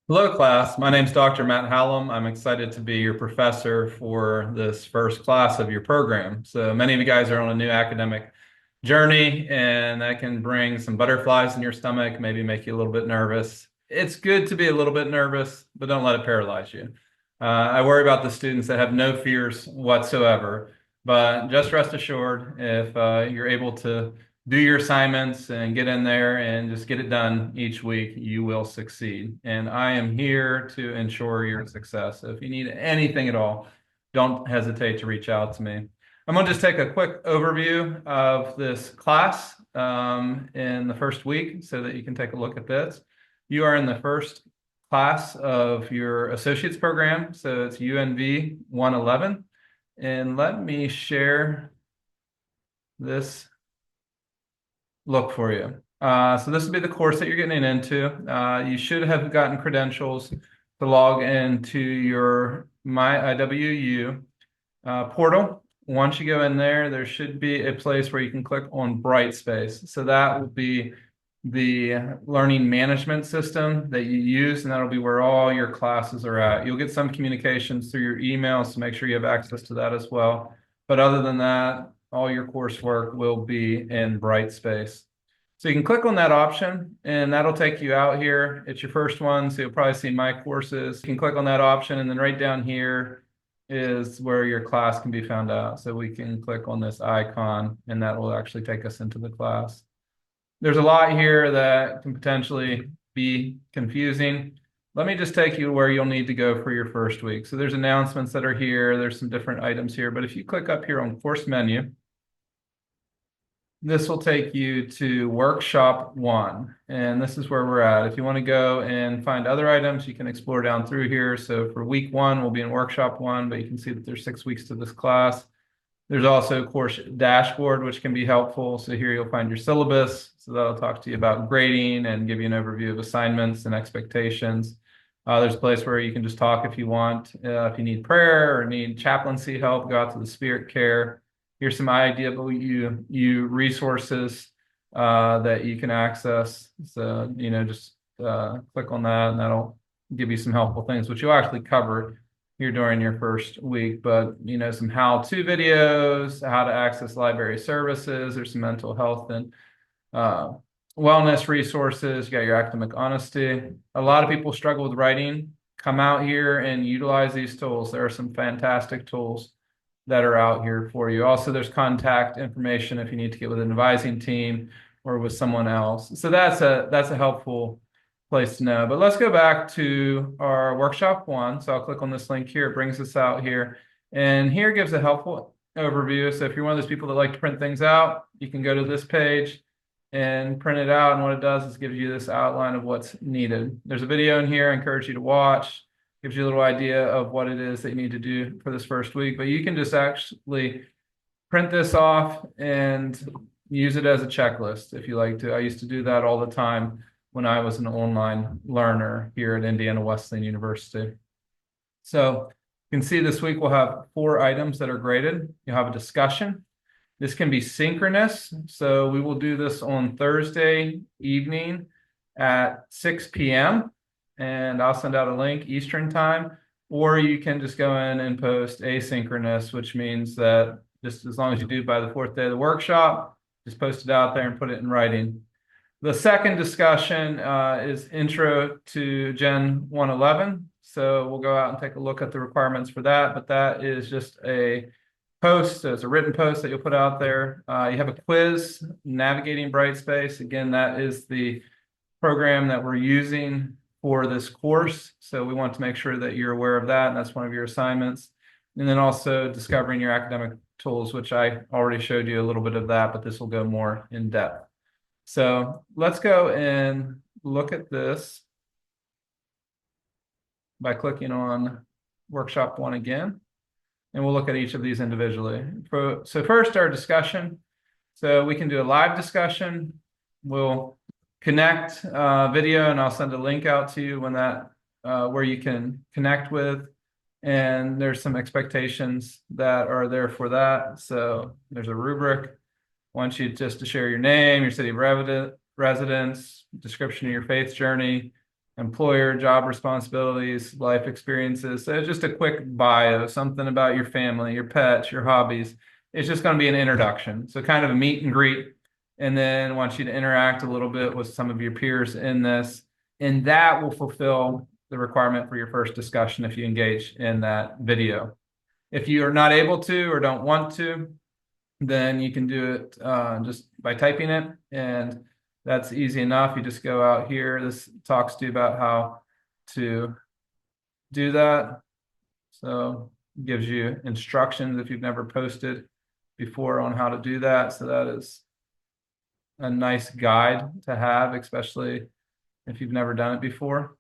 Hello, class. My name is Dr. Matt Hallam. I'm excited to be your professor for this first class of your program. So many of you guys are on a new academic journey, and that can bring some butterflies in your stomach, maybe make you a little bit nervous. It's good to be a little bit nervous, but don't let it paralyze you. I worry about the students that have no fears whatsoever, but just rest assured, if you're able to do your assignments and get in there and just get it done each week, you will succeed. And I am here to ensure your success. So if you need anything at all, don't hesitate to reach out to me. I'm going to just take a quick overview of this class in the first week so that you can take a look at this. You are in the first class of your associate's program, so it's UNV 111. And let me share this look for you. So this will be the course that you're getting into. You should have gotten credentials to log into your My IWU portal. Once you go in there, there should be a place where you can click on Brightspace. So that will be the learning management system that you use, and that'll be where all your classes are at. You'll get some communications through your email, so make sure you have access to that as well. But other than that, all your coursework will be in Brightspace. So you can click on that option, and that'll take you out here. It's your first one, so you'll probably see my courses. You can click on that option, and then right down here is where your class can be found out. So we can click on this icon, and that will actually take us into the class. There's a lot here that can potentially be confusing. Let me just take you where you'll need to go for your first week. So there's announcements that are here. There's some different items here, but if you click up here on course menu, this will take you to workshop 1, and this is where we're at. If you want to go and find other items, you can explore down through here. So for week 1, we'll be in workshop 1, but you can see that there's 6 weeks to this class. There's also a course dashboard, which can be helpful. So here you'll find your syllabus. So that'll talk to you about grading and give you an overview of assignments and expectations. There's a place where you can just talk if you want. If you need prayer or need chaplaincy help, go out to the Spirit Care. Here's some IDWU resources that you can access. So, just click on that, and that'll give you some helpful things, which you'll actually cover here during your first week. But, some how-to videos, how to access library services. There's some mental health and wellness resources. You got your academic honesty. A lot of people struggle with writing. Come out here and utilize these tools. There are some fantastic tools that are out here for you. Also, there's contact information if you need to get with an advising team or with someone else. So that's a helpful place to know. But let's go back to our workshop 1. So I'll click on this link here. It brings us out here. And here gives a helpful overview. So if you're one of those people that like to print things out, you can go to this page and print it out. And what it does is gives you this outline of what's needed. There's a video in here I encourage you to watch. Gives you a little idea of what it is that you need to do for this first week. But you can just actually print this off and use it as a checklist if you like to. I used to do that all the time when I was an online learner here at Indiana Wesleyan University. So you can see this week we'll have 4 items that are graded. You'll have a discussion. This can be synchronous. So we will do this on Thursday evening at 6 p.m. and I'll send out a link Eastern time, or you can just go in and post asynchronous, which means that just as long as you do by the 4th day of the workshop, just post it out there and put it in writing. The second discussion is Intro to GEN111. So we'll go out and take a look at the requirements for that, but that is just a post. So it's a written post that you'll put out there. You have a quiz, Navigating Brightspace. Again, that is the program that we're using for this course. So we want to make sure that you're aware of that, and that's one of your assignments. And then also discovering your academic tools, which I already showed you a little bit of that, but this will go more in depth. So let's go and look at this by clicking on workshop 1 again, and we'll look at each of these individually. So first, our discussion. So we can do a live discussion. We'll connect video, and I'll send a link out to you when that where you can connect with. And there's some expectations that are there for that. So there's a rubric. I want you just to share your name, your city of residence, description of your faith journey, employer, job responsibilities, life experiences. So just a quick bio, something about your family, your pets, your hobbies. It's just going to be an introduction. So kind of a meet and greet. And then want you to interact a little bit with some of your peers in this. And that will fulfill the requirement for your first discussion if you engage in that video. If you are not able to or don't want to, then you can do it just by typing it. And that's easy enough. You just go out here. This talks to you about how to do that. So it gives you instructions if you've never posted before on how to do that. So that is a nice guide to have, especially if you've never done it before.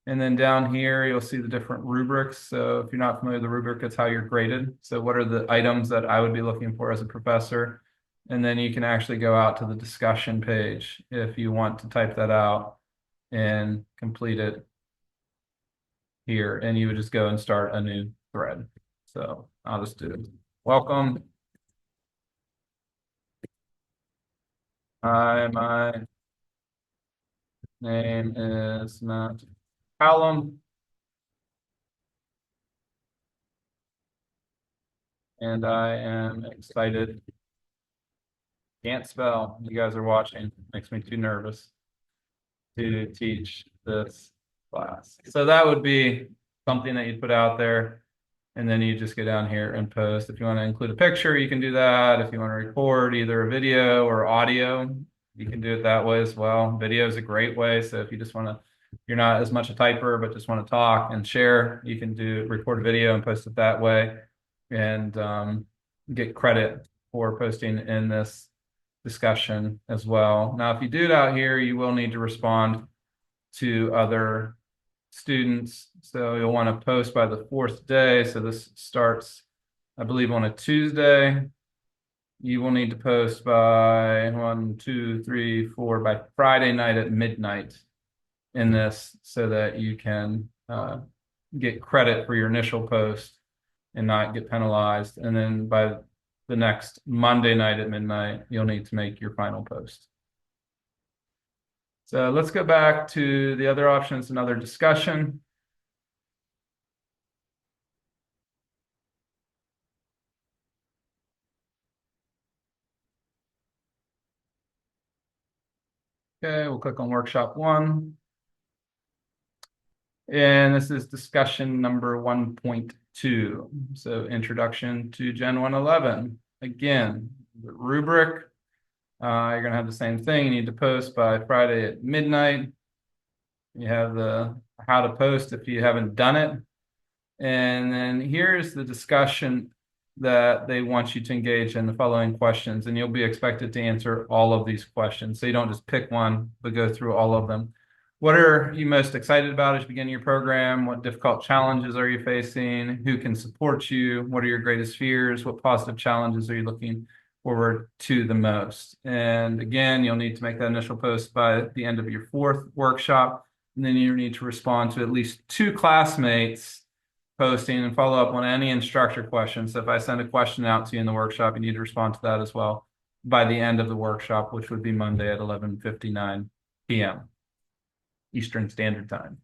And then down here, you'll see the different rubrics. So if you're not familiar with the rubric, it's how you're graded. So what are the items that I would be looking for as a professor? And then you can actually go out to the discussion page if you want to type that out and complete it here. And you would just go and start a new thread. So I'll just do it. Welcome. Hi, my name is Matt Callum. And I am excited. Can't spell. You guys are watching. Makes me too nervous to teach this class. So that would be something that you'd put out there. And then you just go down here and post. If you want to include a picture, you can do that. If you want to record either a video or audio, you can do it that way as well. Video is a great way. So if you just want to, you're not as much a typer, but just want to talk and share, you can record a video and post it that way and get credit for posting in this discussion as well. Now, if you do it out here, you will need to respond to other students. So you'll want to post by the 4th day. So this starts, I believe, on a Tuesday. You will need to post by 1, 2, 3, 4, by Friday night at midnight in this so that you can get credit for your initial post and not get penalized. And then by the next Monday night at midnight, you'll need to make your final post. So let's go back to the other options, another discussion. Okay, we'll click on workshop 1. And this is discussion number 1.2. So introduction to Gen 111. Again, the rubric, you're going to have the same thing. You need to post by Friday at midnight. You have the how to post if you haven't done it. And then here's the discussion that they want you to engage in the following questions. And you'll be expected to answer all of these questions. So you don't just pick one, but go through all of them. What are you most excited about as you begin your program? What difficult challenges are you facing? Who can support you? What are your greatest fears? What positive challenges are you looking forward to the most? And again, you'll need to make that initial post by the end of your 4th workshop. And then you need to respond to at least 2 classmates posting and follow up on any instructor questions. So if I send a question out to you in the workshop, you need to respond to that as well by the end of the workshop, which would be Monday at 11:59 p.m. Eastern Standard Time.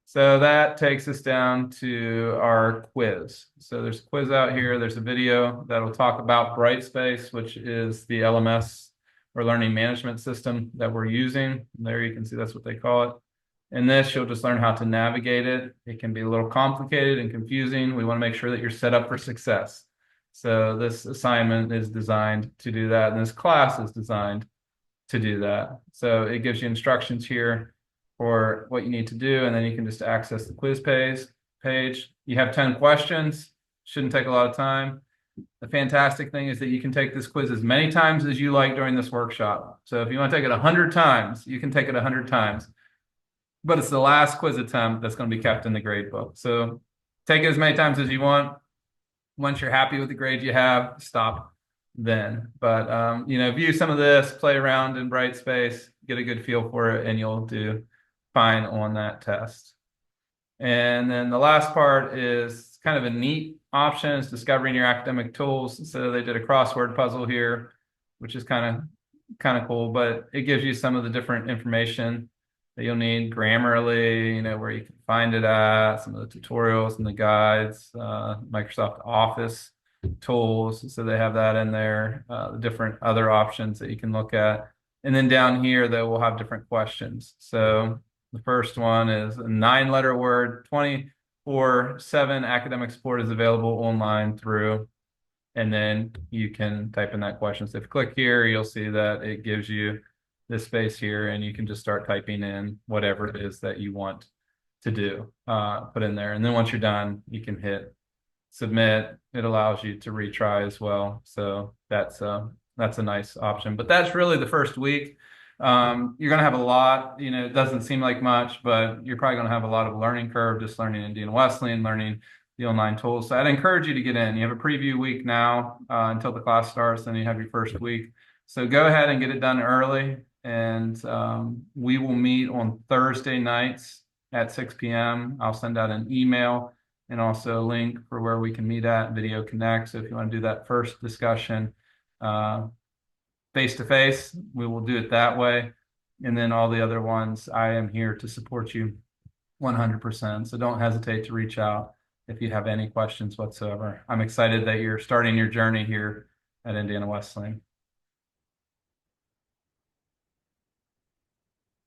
So that takes us down to our quiz. So there's a quiz out here. There's a video that'll talk about Brightspace, which is the LMS or learning management system that we're using. There you can see that's what they call it. In this, you'll just learn how to navigate it. It can be a little complicated and confusing. We want to make sure that you're set up for success. So this assignment is designed to do that, and this class is designed to do that. So it gives you instructions here for what you need to do, and then you can just access the quiz page. You have 10 questions. Shouldn't take a lot of time. The fantastic thing is that you can take this quiz as many times as you like during this workshop. So if you want to take it 100 times, you can take it 100 times. But it's the last quiz attempt that's going to be kept in the grade book. So take it as many times as you want. Once you're happy with the grade you have, stop then. But, view some of this, play around in Brightspace, get a good feel for it, and you'll do fine on that test. And then the last part is kind of a neat option, is discovering your academic tools. So they did a crossword puzzle here, which is kind of kind of cool, but it gives you some of the different information that you'll need Grammarly, where you can find it at, some of the tutorials and the guides, Microsoft Office tools. So they have that in there, the different other options that you can look at. And then down here, they will have different questions. So the first one is a 9-letter word, 24/7 academic support is available online through, and then you can type in that question. So if you click here, you'll see that it gives you this space here, and you can just start typing in whatever it is that you want to do, put in there. And then once you're done, you can hit submit. It allows you to retry as well. So that's a nice option. But that's really the first week. You're going to have a lot, it doesn't seem like much, but you're probably going to have a lot of learning curve, just learning Indiana Wesleyan, learning the online tools. So I'd encourage you to get in. You have a preview week now until the class starts, then you have your first week. So go ahead and get it done early. And we will meet on Thursday nights at 6 p.m. I'll send out an email and also a link for where we can meet at Video Connect. So if you want to do that first discussion face to face, we will do it that way. And then all the other ones, I am here to support you 100%. So don't hesitate to reach out if you have any questions whatsoever. I'm excited that you're starting your journey here at Indiana Wesleyan.